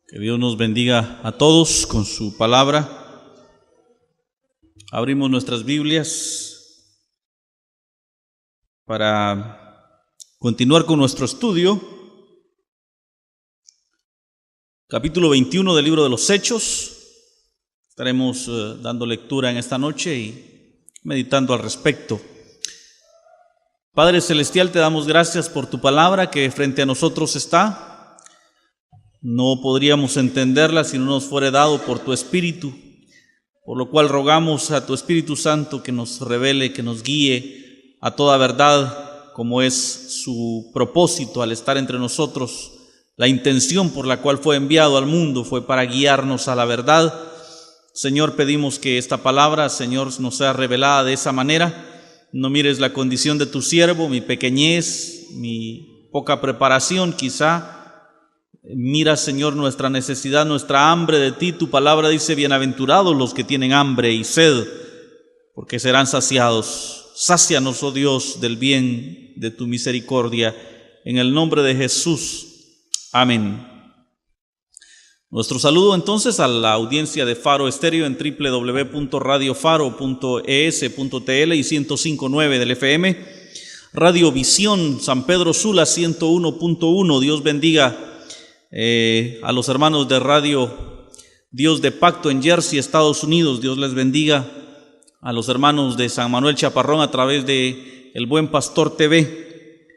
Que Dios nos bendiga a todos con su palabra. Abrimos nuestras Biblias para continuar con nuestro estudio. Capítulo 21 del libro de los Hechos. Estaremos dando lectura en esta noche y meditando al respecto. Padre Celestial, te damos gracias por tu palabra que frente a nosotros está. No podríamos entenderla si no nos fuera dado por tu Espíritu, por lo cual rogamos a tu Espíritu Santo que nos revele, que nos guíe a toda verdad, como es su propósito al estar entre nosotros. La intención por la cual fue enviado al mundo fue para guiarnos a la verdad. Señor, pedimos que esta palabra, Señor, nos sea revelada de esa manera. No mires la condición de tu siervo, mi pequeñez, mi poca preparación quizá. Mira, Señor, nuestra necesidad, nuestra hambre de ti. Tu palabra dice: bienaventurados los que tienen hambre y sed, porque serán saciados. Sácianos, oh Dios, del bien de tu misericordia. En el nombre de Jesús. Amén. Nuestro saludo entonces a la audiencia de Faro Estéreo en www.radiofaro.es.tl y 105.9 del FM. Radio Visión San Pedro Sula 101.1. Dios bendiga a los hermanos de Radio Dios de Pacto en Jersey, Estados Unidos. Dios les bendiga. A los hermanos de San Manuel Chaparrón a través de El Buen Pastor TV.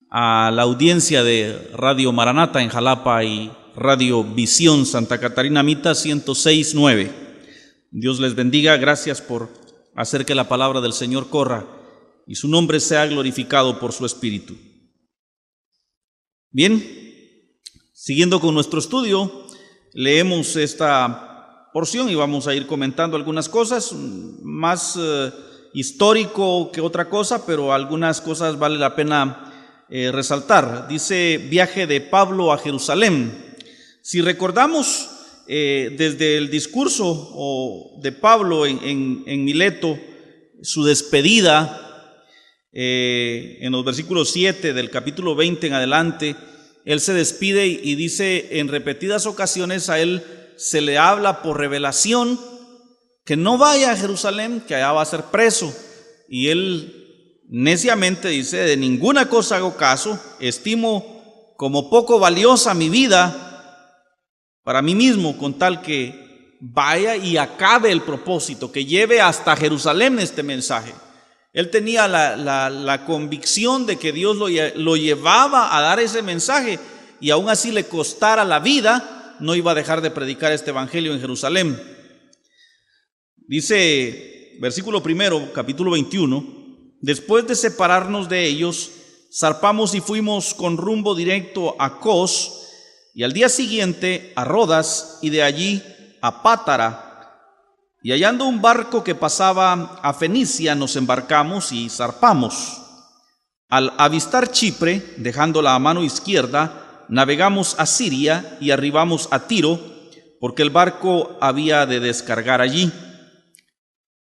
A la audiencia de Radio Maranata en Jalapa y Radio Visión Santa Catarina Mita 106.9. Dios les bendiga. Gracias por hacer que la palabra del Señor corra y su nombre sea glorificado por su Espíritu. Bien. Siguiendo con nuestro estudio, leemos esta porción y vamos a ir comentando algunas cosas, más histórico que otra cosa, pero algunas cosas vale la pena resaltar. Dice: viaje de Pablo a Jerusalén. Si recordamos desde el discurso de Pablo en Mileto, su despedida, en los versículos 7 del capítulo 20 en adelante, él se despide y dice en repetidas ocasiones, a él se le habla por revelación que no vaya a Jerusalén, que allá va a ser preso. Y él neciamente dice: de ninguna cosa hago caso, estimo como poco valiosa mi vida para mí mismo, con tal que vaya y acabe el propósito, que lleve hasta Jerusalén este mensaje. Él tenía la convicción de que Dios lo llevaba a dar ese mensaje, y aún así le costara la vida, no iba a dejar de predicar este evangelio en Jerusalén. Dice, versículo primero, capítulo 21, después de separarnos de ellos, zarpamos y fuimos con rumbo directo a Cos, y al día siguiente a Rodas, y de allí a Pátara. Y hallando un barco que pasaba a Fenicia, nos embarcamos y zarpamos. Al avistar Chipre, dejándola a mano izquierda, navegamos a Siria y arribamos a Tiro, porque el barco había de descargar allí.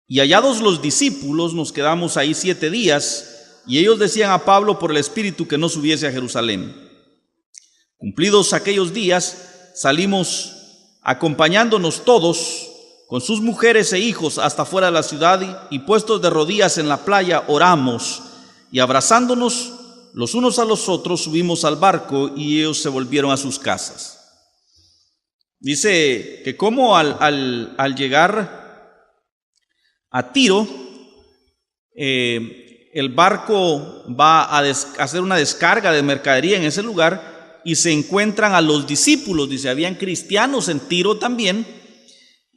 Y hallados los discípulos, nos quedamos ahí 7 días, y ellos decían a Pablo por el Espíritu que no subiese a Jerusalén. Cumplidos aquellos días, salimos acompañándonos todos, con sus mujeres e hijos, hasta fuera de la ciudad, y puestos de rodillas en la playa oramos, y abrazándonos los unos a los otros subimos al barco, y ellos se volvieron a sus casas. Dice que como al llegar a Tiro, el barco va a hacer una descarga de mercadería en ese lugar, y se encuentran a los discípulos. Dice, habían cristianos en Tiro también.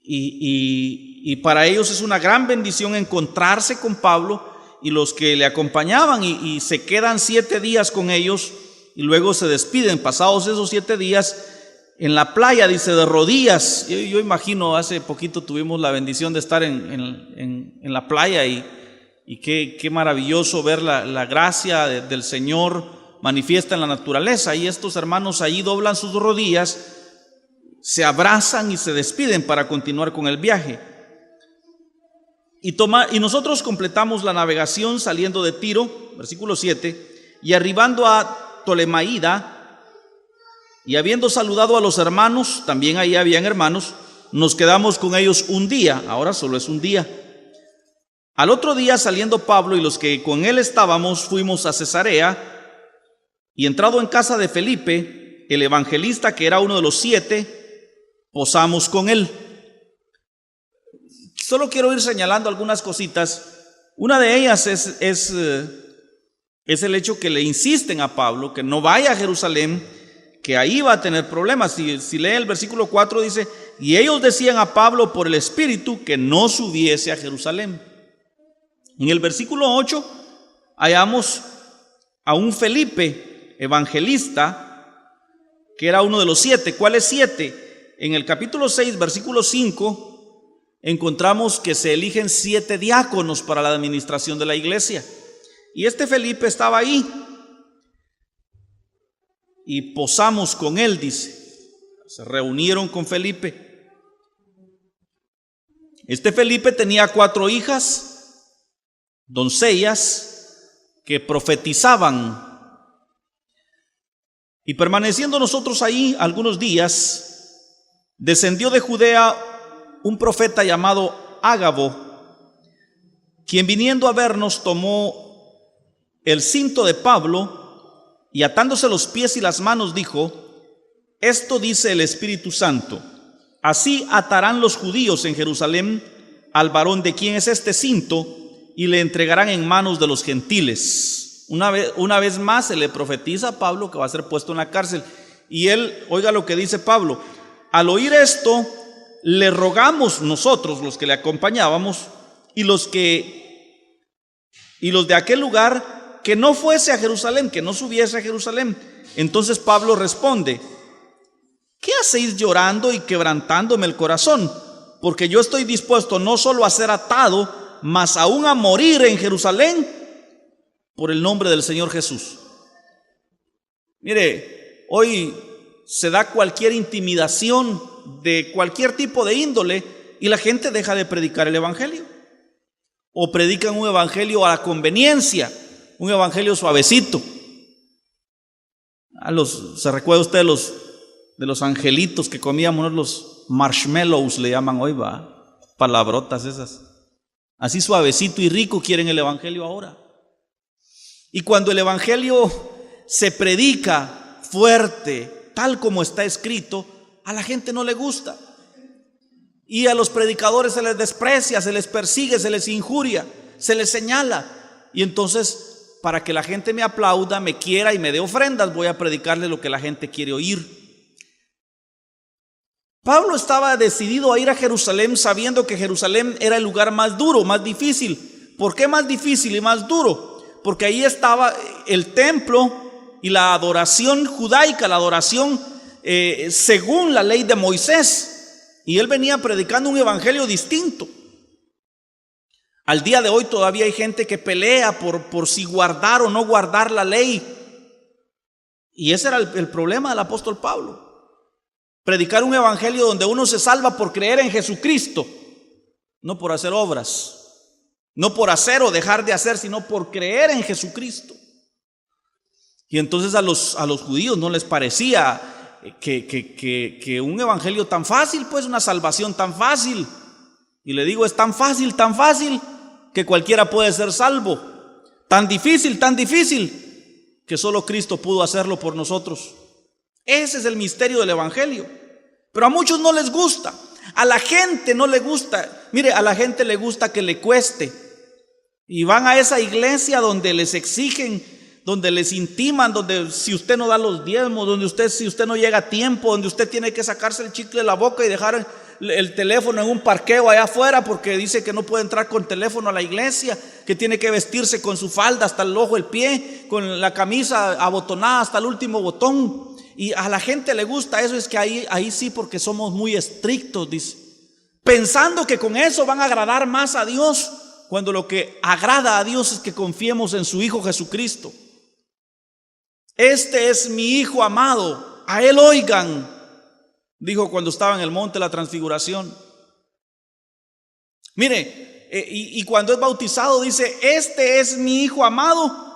Y para ellos es una gran bendición encontrarse con Pablo y los que le acompañaban, y se quedan 7 días con ellos y luego se despiden. Pasados esos 7 días en la playa, dice, de rodillas. Yo imagino, hace poquito tuvimos la bendición de estar en la playa, y qué maravilloso ver la gracia del Señor manifiesta en la naturaleza. Y estos hermanos allí doblan sus rodillas, se abrazan y se despiden para continuar con el viaje. Y nosotros completamos la navegación saliendo de Tiro, versículo 7, y arribando a Tolemaída, Y habiendo saludado a los hermanos, también ahí habían hermanos, nos quedamos con ellos un día, ahora solo es un día. Al otro día, saliendo Pablo y los que con él estábamos, fuimos a Cesarea, y entrado en casa de Felipe, el evangelista, que era uno de los 7, posamos con él. Solo quiero ir señalando algunas cositas. Una de ellas es el hecho que le insisten a Pablo que no vaya a Jerusalén, que ahí va a tener problemas. Si lee el versículo 4, dice: y ellos decían a Pablo por el Espíritu que no subiese a Jerusalén. En el versículo 8 hallamos a un Felipe, evangelista, que era uno de los 7. ¿Cuáles 7? En el capítulo 6, versículo 5, encontramos que se eligen 7 diáconos para la administración de la iglesia. Y este Felipe estaba ahí. Y posamos con él, dice. Se reunieron con Felipe. Este Felipe tenía 4 hijas, doncellas, que profetizaban. Y permaneciendo nosotros ahí algunos días, descendió de Judea un profeta llamado Ágabo, quien viniendo a vernos tomó el cinto de Pablo y atándose los pies y las manos dijo: esto dice el Espíritu Santo, así atarán los judíos en Jerusalén al varón de quien es este cinto y le entregarán en manos de los gentiles. Una vez más se le profetiza a Pablo que va a ser puesto en la cárcel. Y él, oiga lo que dice Pablo: al oír esto, le rogamos nosotros, los que le acompañábamos, y los de aquel lugar, que no fuese a Jerusalén, que no subiese a Jerusalén. Entonces Pablo responde: ¿qué hacéis llorando y quebrantándome el corazón? Porque yo estoy dispuesto no solo a ser atado, mas aún a morir en Jerusalén por el nombre del Señor Jesús. Mire, hoy se da cualquier intimidación de cualquier tipo de índole y la gente deja de predicar el evangelio, o predican un evangelio a la conveniencia, un evangelio suavecito. ¿Se recuerda usted de los angelitos que comíamos, los marshmallows le llaman hoy, va? Palabrotas esas. Así suavecito y rico quieren el evangelio ahora. Y cuando el evangelio se predica fuerte, tal como está escrito, a la gente no le gusta. Y a los predicadores se les desprecia, se les persigue, se les injuria, se les señala. Y entonces, para que la gente me aplauda, me quiera y me dé ofrendas, voy a predicarle lo que la gente quiere oír. Pablo estaba decidido a ir a Jerusalén, sabiendo que Jerusalén era el lugar más duro, más difícil. ¿Por qué más difícil y más duro? Porque ahí estaba el templo y la adoración judaica, la adoración según la ley de Moisés. Y él venía predicando un evangelio distinto. Al día de hoy todavía hay gente que pelea por si guardar o no guardar la ley. Y ese era el problema del apóstol Pablo. Predicar un evangelio donde uno se salva por creer en Jesucristo, no por hacer obras. No por hacer o dejar de hacer, sino por creer en Jesucristo. Y entonces a los judíos no les parecía que un evangelio tan fácil, pues una salvación tan fácil. Y le digo, es tan fácil, que cualquiera puede ser salvo. Tan difícil, que solo Cristo pudo hacerlo por nosotros. Ese es el misterio del evangelio. Pero a muchos no les gusta. A la gente no le gusta. Mire, a la gente le gusta que le cueste. Y van a esa iglesia donde les exigen, donde les intiman, donde si usted no da los diezmos, donde si usted no llega a tiempo, donde usted tiene que sacarse el chicle de la boca y dejar el teléfono en un parqueo allá afuera porque dice que no puede entrar con teléfono a la iglesia, que tiene que vestirse con su falda hasta el ojo del pie, con la camisa abotonada hasta el último botón. Y a la gente le gusta eso. Es que ahí sí, porque somos muy estrictos, dice, pensando que con eso van a agradar más a Dios, cuando lo que agrada a Dios es que confiemos en su Hijo Jesucristo. Este es mi Hijo amado, a Él oigan, dijo cuando estaba en el monte de la transfiguración. Mire, y cuando es bautizado dice: este es mi Hijo amado,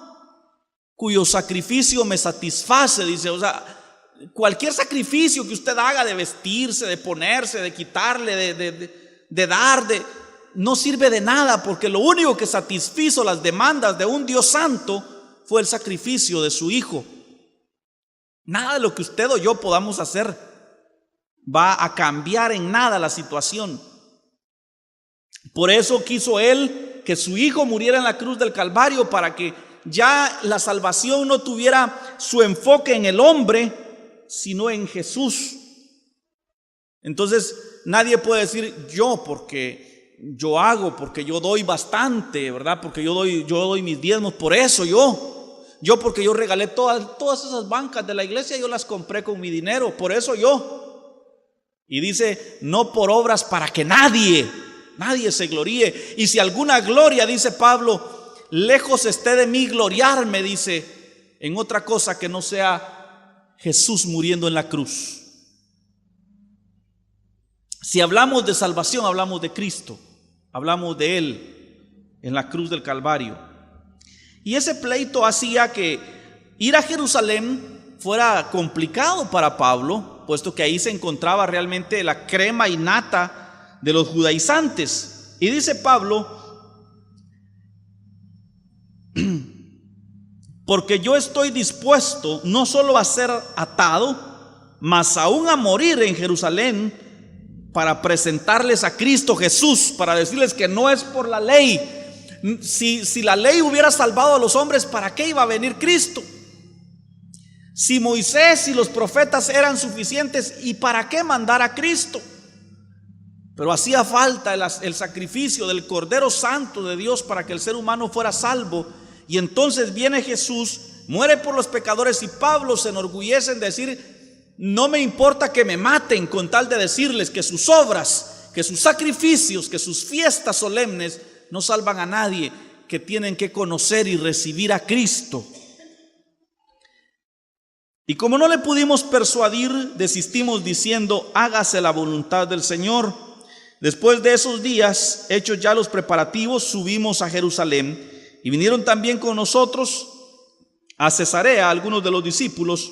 cuyo sacrificio me satisface, dice. O sea, cualquier sacrificio que usted haga de vestirse, de ponerse, de quitarle, de dar, no sirve de nada, porque lo único que satisfizo las demandas de un Dios santo fue el sacrificio de su Hijo. Nada de lo que usted o yo podamos hacer va a cambiar en nada la situación. Por eso quiso Él que su Hijo muriera en la cruz del Calvario, para que ya la salvación no tuviera su enfoque en el hombre, sino en Jesús. Entonces nadie puede decir yo porque yo hago, porque yo doy bastante, ¿verdad? Porque yo doy mis diezmos, por eso yo porque yo regalé todas esas bancas de la iglesia, yo las compré con mi dinero, por eso yo. Y dice, no por obras, para que nadie se gloríe. Y si alguna gloria, dice Pablo, lejos esté de mí gloriarme, dice, en otra cosa que no sea Jesús muriendo en la cruz. Si hablamos de salvación, hablamos de Cristo, hablamos de Él en la cruz del Calvario. Y ese pleito hacía que ir a Jerusalén fuera complicado para Pablo, puesto que ahí se encontraba realmente la crema y nata de los judaizantes. Y dice Pablo, porque yo estoy dispuesto no solo a ser atado, mas aún a morir en Jerusalén, para presentarles a Cristo Jesús, para decirles que no es por la ley. Si la ley hubiera salvado a los hombres, ¿para qué iba a venir Cristo? Si Moisés y los profetas eran suficientes, ¿y para qué mandar a Cristo? Pero hacía falta el sacrificio del Cordero Santo de Dios para que el ser humano fuera salvo. Y entonces viene Jesús, muere por los pecadores, y Pablo se enorgullece en decir, no me importa que me maten con tal de decirles que sus obras, que sus sacrificios, que sus fiestas solemnes no salvan a nadie, que tienen que conocer y recibir a Cristo. Y como no le pudimos persuadir, desistimos diciendo, hágase la voluntad del Señor. Después de esos días, hechos ya los preparativos, subimos a Jerusalén, y vinieron también con nosotros a Cesarea algunos de los discípulos,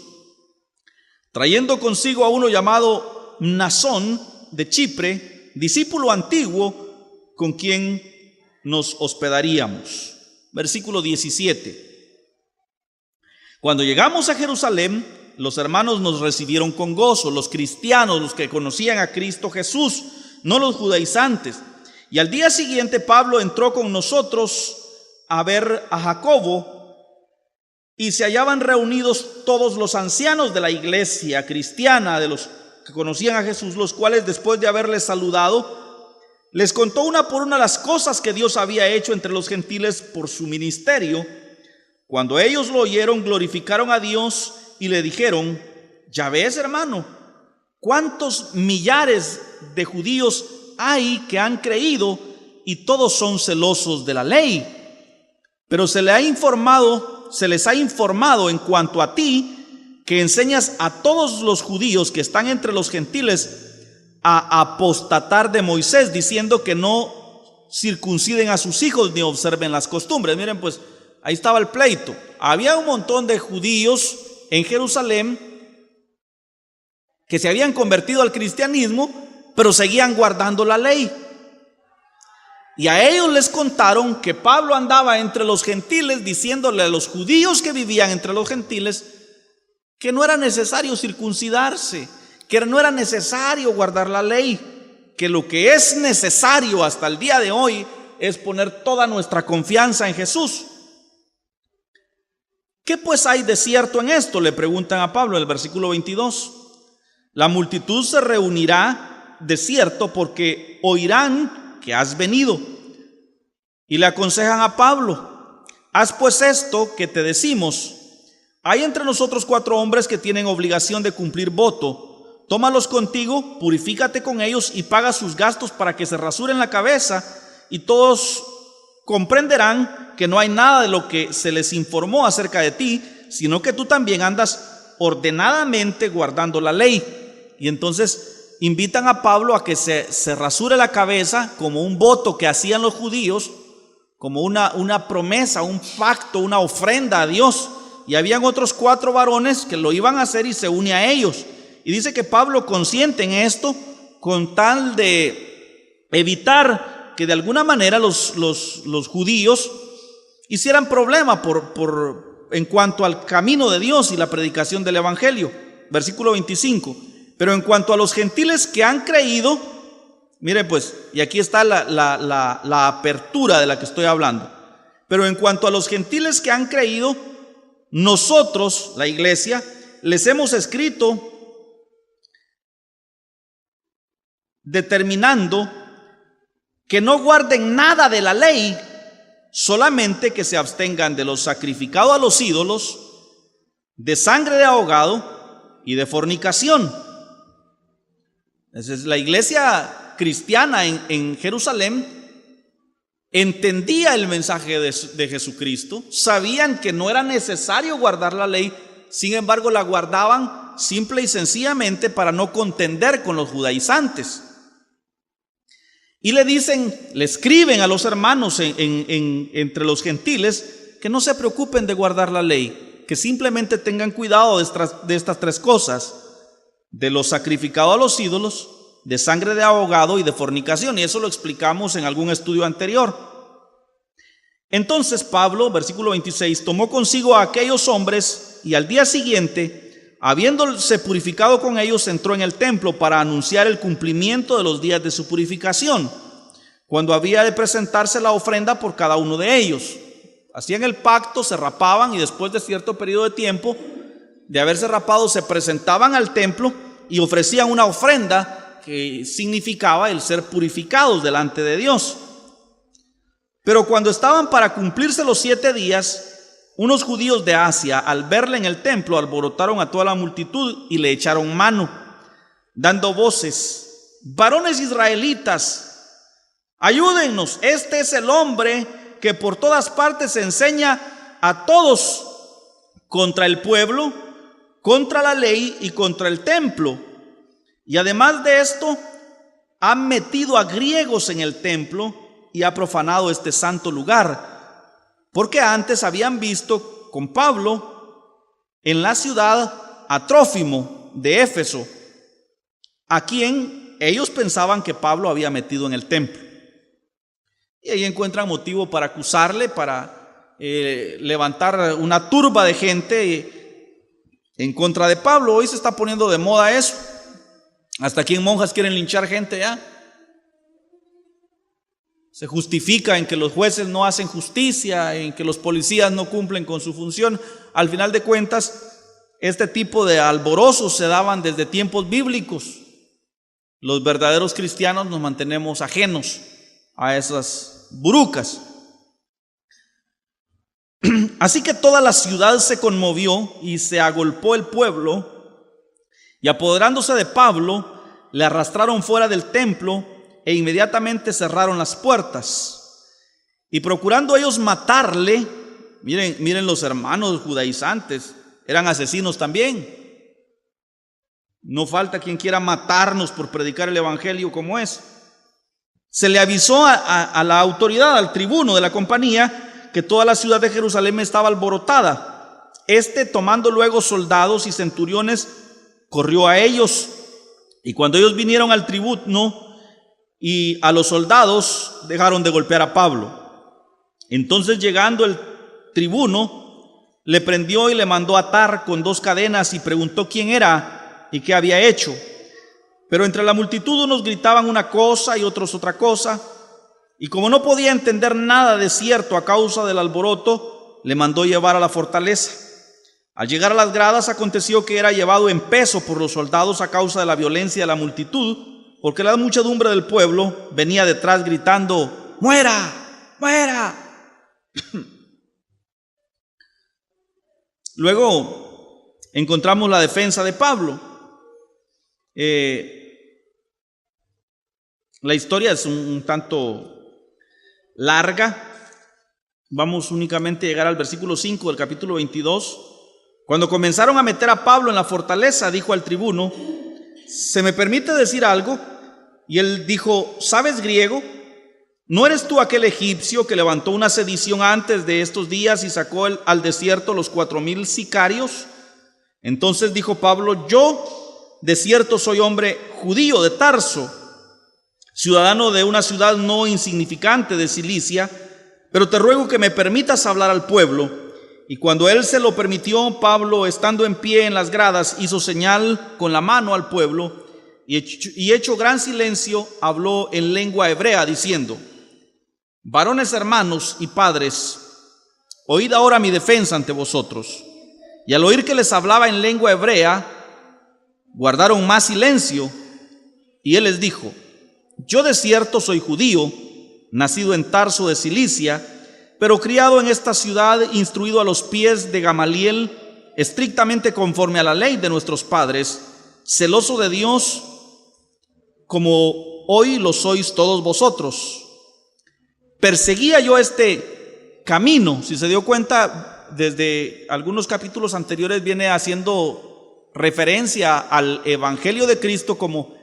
trayendo consigo a uno llamado Mnasón de Chipre, discípulo antiguo, con quien nos hospedaríamos. Versículo 17. Cuando llegamos a Jerusalén, los hermanos nos recibieron con gozo, los cristianos, los que conocían a Cristo Jesús, no los judaizantes. Y al día siguiente Pablo entró con nosotros a ver a Jacobo, y se hallaban reunidos todos los ancianos de la iglesia cristiana, de los que conocían a Jesús, los cuales después de haberles saludado, les contó una por una las cosas que Dios había hecho entre los gentiles por su ministerio. Cuando ellos lo oyeron, glorificaron a Dios y le dijeron, ya ves, hermano, cuántos millares de judíos hay que han creído, y todos son celosos de la ley. Pero se les ha informado en cuanto a ti, que enseñas a todos los judíos que están entre los gentiles a apostatar de Moisés, diciendo que no circunciden a sus hijos ni observen las costumbres. Miren, pues ahí estaba el pleito. Había un montón de judíos en Jerusalén que se habían convertido al cristianismo, pero seguían guardando la ley. Y a ellos les contaron que Pablo andaba entre los gentiles, diciéndole a los judíos que vivían entre los gentiles que no era necesario circuncidarse, que no era necesario guardar la ley, que lo que es necesario hasta el día de hoy es poner toda nuestra confianza en Jesús. ¿Qué pues hay de cierto en esto?, le preguntan a Pablo en el versículo 22. La multitud se reunirá de cierto porque oirán que has venido. Y le aconsejan a Pablo, haz pues esto que te decimos. Hay entre nosotros 4 hombres que tienen obligación de cumplir voto. Tómalos contigo, purifícate con ellos y paga sus gastos para que se rasuren la cabeza, y todos comprenderán que no hay nada de lo que se les informó acerca de ti, sino que tú también andas ordenadamente guardando la ley. Y entonces invitan a Pablo a que se rasure la cabeza como un voto que hacían los judíos, como una promesa, un pacto, una ofrenda a Dios. y habían otros 4 varones que lo iban a hacer y se une a ellos. Y dice que Pablo consiente en esto con tal de evitar que de alguna manera los judíos hicieran problema en cuanto al camino de Dios y la predicación del evangelio. Versículo 25. Pero en cuanto a los gentiles que han creído, mire pues, y aquí está la apertura de la que estoy hablando. Pero en cuanto a los gentiles que han creído, nosotros, la iglesia, les hemos escrito determinando que no guarden nada de la ley, solamente que se abstengan de lo sacrificado a los ídolos, de sangre de ahogado y de fornicación. Esa es la iglesia cristiana en Jerusalén. Entendía el mensaje de Jesucristo, sabían que no era necesario guardar la ley, sin embargo la guardaban simple y sencillamente para no contender con los judaizantes. Y le escriben a los hermanos entre los gentiles que no se preocupen de guardar la ley, que simplemente tengan cuidado de estas 3 cosas: de lo sacrificado a los ídolos, de sangre de ahogado y de fornicación. Y eso lo explicamos en algún estudio anterior. Entonces Pablo, versículo 26, tomó consigo a aquellos hombres y al día siguiente, habiéndose purificado con ellos, entró en el templo para anunciar el cumplimiento de los días de su purificación, cuando había de presentarse la ofrenda por cada uno de ellos. Hacían el pacto, se rapaban y después de cierto periodo de tiempo de haberse rapado se presentaban al templo y ofrecían una ofrenda que significaba el ser purificados delante de Dios. Pero cuando estaban para cumplirse los 7 días, unos judíos de Asia, al verle en el templo, alborotaron a toda la multitud y le echaron mano, dando voces: varones israelitas, ayúdennos, este es el hombre que por todas partes enseña a todos contra el pueblo, contra la ley y contra el templo. Y además de esto, han metido a griegos en el templo y ha profanado este santo lugar, porque antes habían visto con Pablo en la ciudad a Trófimo de Éfeso, a quien ellos pensaban que Pablo había metido en el templo. Y ahí encuentran motivo para acusarle, para levantar una turba de gente en contra de Pablo. Hoy se está poniendo de moda eso. Hasta aquí en monjas quieren linchar gente ya. Se justifica en que los jueces no hacen justicia, en que los policías no cumplen con su función. Al final de cuentas, este tipo de alborozos se daban desde tiempos bíblicos. Los verdaderos cristianos nos mantenemos ajenos a esas burucas. Así que toda la ciudad se conmovió y se agolpó el pueblo, y apoderándose de Pablo, le arrastraron fuera del templo e inmediatamente cerraron las puertas. Y procurando ellos matarle, miren los hermanos judaizantes, eran asesinos también. No falta quien quiera matarnos por predicar el evangelio como es. Se le avisó a la autoridad, al tribuno de la compañía, que toda la ciudad de Jerusalén estaba alborotada. Tomando luego soldados y centuriones, corrió a ellos, y cuando ellos vinieron al tribuno y a los soldados, dejaron de golpear a Pablo. Entonces, llegando el tribuno, le prendió y le mandó atar con 2 cadenas y preguntó quién era y qué había hecho. Pero entre la multitud unos gritaban una cosa y otros otra cosa, y como no podía entender nada de cierto a causa del alboroto, le mandó llevar a la fortaleza. Al llegar a las gradas, aconteció que era llevado en peso por los soldados a causa de la violencia de la multitud, porque la muchedumbre del pueblo venía detrás gritando: ¡muera! ¡Muera! Luego encontramos la defensa de Pablo. La historia es un tanto larga. Vamos únicamente a llegar al versículo 5 del capítulo 22. Cuando comenzaron a meter a Pablo en la fortaleza, dijo al tribuno: ¿se me permite decir algo? Y él dijo: ¿sabes griego? ¿no eres tú aquel egipcio que levantó una sedición antes de estos días y sacó al desierto los 4,000 sicarios? Entonces dijo Pablo: yo de cierto soy hombre judío de Tarso, ciudadano de una ciudad no insignificante de Cilicia, pero te ruego que me permitas hablar al pueblo. Y cuando él se lo permitió, Pablo, estando en pie en las gradas, hizo señal con la mano al pueblo, y hecho gran silencio, habló en lengua hebrea, diciendo: varones hermanos y padres, oíd ahora mi defensa ante vosotros. Y al oír que les hablaba en lengua hebrea, guardaron más silencio. Y él les dijo: yo de cierto soy judío, nacido en Tarso de Cilicia, pero criado en esta ciudad, instruido a los pies de Gamaliel, estrictamente conforme a la ley de nuestros padres, celoso de Dios, como hoy lo sois todos vosotros. Perseguía yo este camino. Si se dio cuenta, desde algunos capítulos anteriores viene haciendo referencia al Evangelio de Cristo como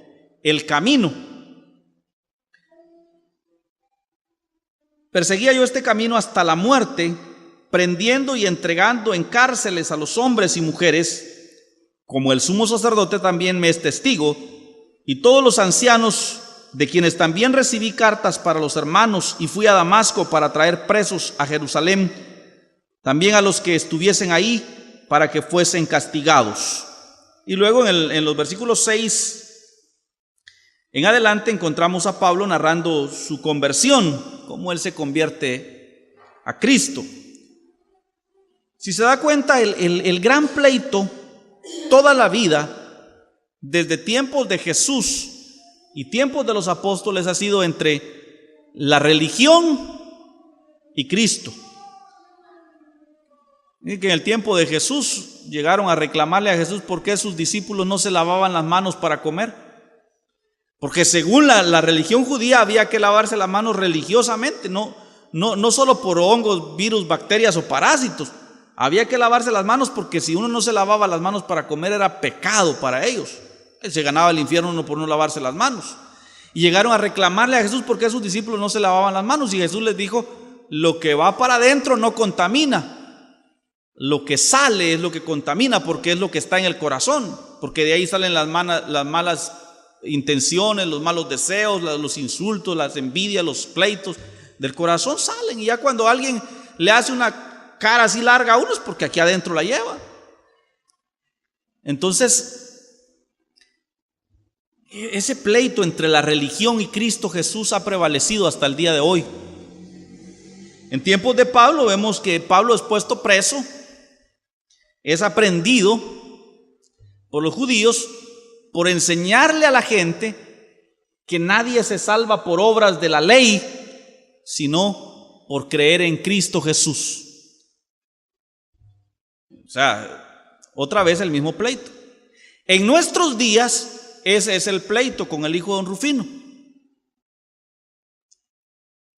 el camino. Perseguía yo este camino hasta la muerte, prendiendo y entregando en cárceles a los hombres y mujeres, como el sumo sacerdote también me es testigo, y todos los ancianos, de quienes también recibí cartas para los hermanos, y fui a Damasco para traer presos a Jerusalén, también a los que estuviesen ahí, para que fuesen castigados. Y luego en los versículos 6 en adelante encontramos a Pablo narrando su conversión, cómo él se convierte a Cristo. Si se da cuenta, el gran pleito toda la vida, desde tiempos de Jesús y tiempos de los apóstoles, ha sido entre la religión y Cristo. Y que en el tiempo de Jesús llegaron a reclamarle a Jesús por qué sus discípulos no se lavaban las manos para comer. Porque según la religión judía había que lavarse las manos religiosamente, no solo por hongos, virus, bacterias o parásitos. Había que lavarse las manos porque si uno no se lavaba las manos para comer era pecado para ellos. Se ganaba el infierno uno por no lavarse las manos. Y llegaron a reclamarle a Jesús por qué sus discípulos no se lavaban las manos. Y Jesús les dijo: lo que va para adentro no contamina. Lo que sale es lo que contamina, porque es lo que está en el corazón. Porque de ahí salen las malas intenciones, los malos deseos, los insultos, las envidias, los pleitos. Del corazón salen. Y ya cuando alguien le hace una cara así larga a uno es porque aquí adentro la lleva. Entonces, ese pleito entre la religión y Cristo Jesús ha prevalecido hasta el día de hoy. En tiempos de Pablo vemos que Pablo es puesto preso, es aprendido por los judíos por enseñarle a la gente que nadie se salva por obras de la ley, sino por creer en Cristo Jesús. O sea, otra vez el mismo pleito. En nuestros días, ese es el pleito con el hijo de don Rufino,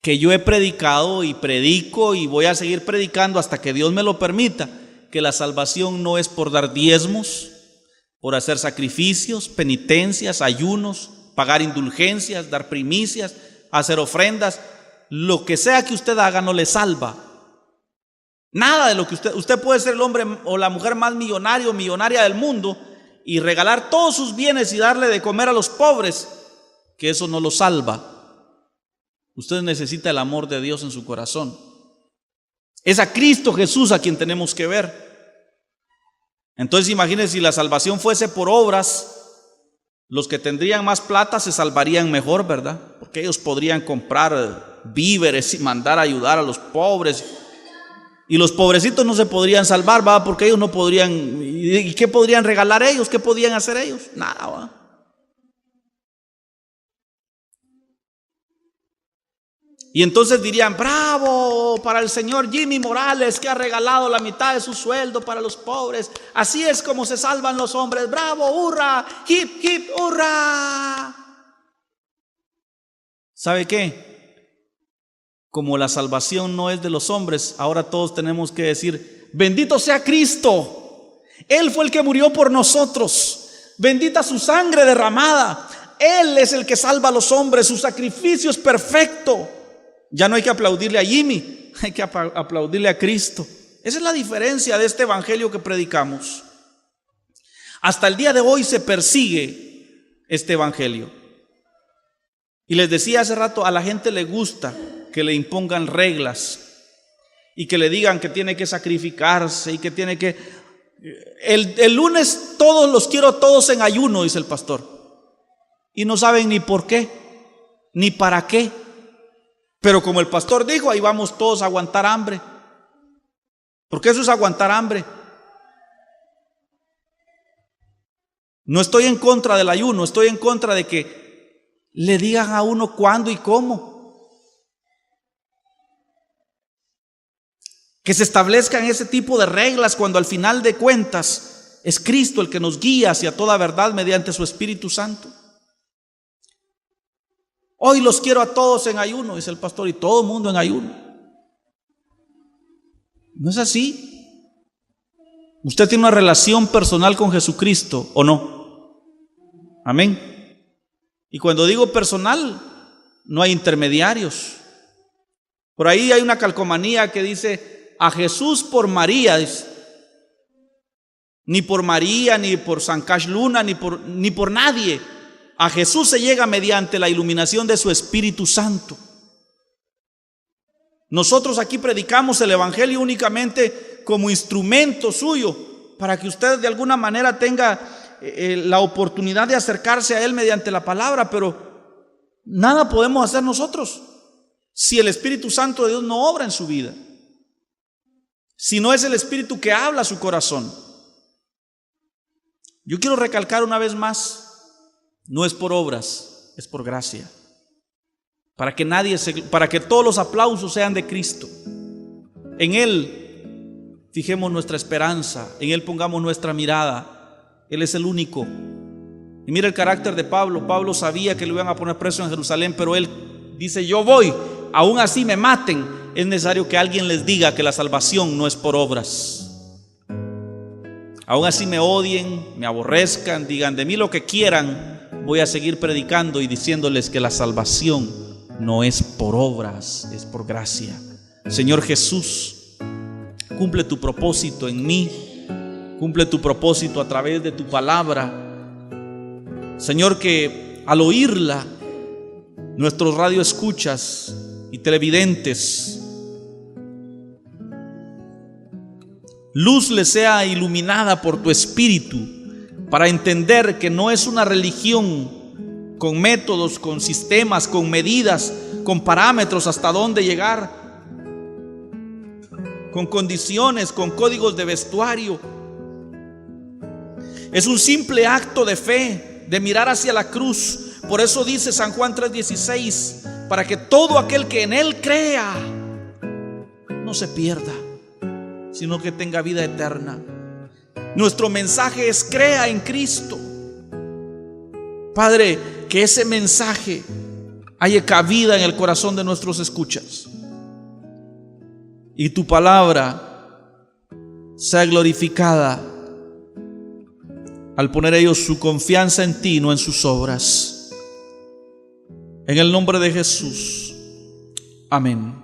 que yo he predicado y predico y voy a seguir predicando hasta que Dios me lo permita, que la salvación no es por dar diezmos, por hacer sacrificios, penitencias, ayunos, pagar indulgencias, dar primicias, hacer ofrendas. Lo que sea que usted haga no le salva. Nada de lo que usted puede ser el hombre o la mujer más millonario o millonaria del mundo y regalar todos sus bienes y darle de comer a los pobres, que eso no lo salva. Usted necesita el amor de Dios en su corazón. Es a Cristo Jesús a quien tenemos que ver. Entonces imagínense, si la salvación fuese por obras, los que tendrían más plata se salvarían mejor, ¿verdad? Porque ellos podrían comprar víveres y mandar a ayudar a los pobres. Y los pobrecitos no se podrían salvar, ¿va? Porque ellos no podrían. ¿Y qué podrían regalar ellos? ¿Qué podrían hacer ellos? Nada, ¿va? Y entonces dirían: bravo para el señor Jimmy Morales, que ha regalado la mitad de su sueldo para los pobres. Así es como se salvan los hombres. Bravo, hurra, hip, hip, hurra. ¿Sabe qué? Como la salvación no es de los hombres, ahora todos tenemos que decir: bendito sea Cristo. Él fue el que murió por nosotros. Bendita su sangre derramada. Él es el que salva a los hombres. Su sacrificio es perfecto. Ya no hay que aplaudirle a Jimmy, hay que aplaudirle a Cristo. Esa es la diferencia de este evangelio que predicamos. Hasta el día de hoy se persigue este evangelio. Y les decía hace rato, a la gente le gusta que le impongan reglas y que le digan que tiene que sacrificarse y que tiene que... El lunes todos los quiero todos en ayuno, dice el pastor. Y no saben ni por qué, ni para qué. Pero como el pastor dijo, ahí vamos todos a aguantar hambre. Porque eso es aguantar hambre. No estoy en contra del ayuno, estoy en contra de que le digan a uno cuándo y cómo. Que se establezcan ese tipo de reglas cuando al final de cuentas es Cristo el que nos guía hacia toda verdad mediante su Espíritu Santo. Hoy los quiero a todos en ayuno, dice el pastor, y todo el mundo en ayuno. No es así. Usted tiene una relación personal con Jesucristo, ¿o no? Amén. Y cuando digo personal, no hay intermediarios. Por ahí hay una calcomanía que dice a Jesús por María. Dice. Ni por María, ni por San Cash Luna, ni por nadie. A Jesús se llega mediante la iluminación de su Espíritu Santo. Nosotros aquí predicamos el evangelio únicamente como instrumento suyo para que usted de alguna manera tenga la oportunidad de acercarse a él mediante la palabra, pero nada podemos hacer nosotros si el Espíritu Santo de Dios no obra en su vida, si no es el Espíritu que habla a su corazón. Yo quiero recalcar una vez más, no es por obras, es por gracia. Para que todos los aplausos sean de Cristo. En Él fijemos nuestra esperanza, en Él pongamos nuestra mirada. Él es el único. Y mira el carácter de Pablo. Pablo sabía que lo iban a poner preso en Jerusalén, pero él dice: yo voy, aún así me maten. Es necesario que alguien les diga que la salvación no es por obras. Aún así me odien, me aborrezcan, digan de mí lo que quieran, voy a seguir predicando y diciéndoles que la salvación no es por obras, es por gracia. Señor Jesús, cumple tu propósito en mí, cumple tu propósito a través de tu palabra. Señor, que al oírla, nuestros radioescuchas y televidentes, luz les sea iluminada por tu Espíritu para entender que no es una religión con métodos, con sistemas, con medidas, con parámetros hasta dónde llegar, con condiciones, con códigos de vestuario. Es un simple acto de fe, de mirar hacia la cruz. Por eso dice San Juan 3:16, para que todo aquel que en Él crea no se pierda, sino que tenga vida eterna. Nuestro mensaje es: crea en Cristo. Padre, que ese mensaje haya cabida en el corazón de nuestros escuchas y tu palabra sea glorificada al poner ellos su confianza en ti, no en sus obras. En el nombre de Jesús. Amén.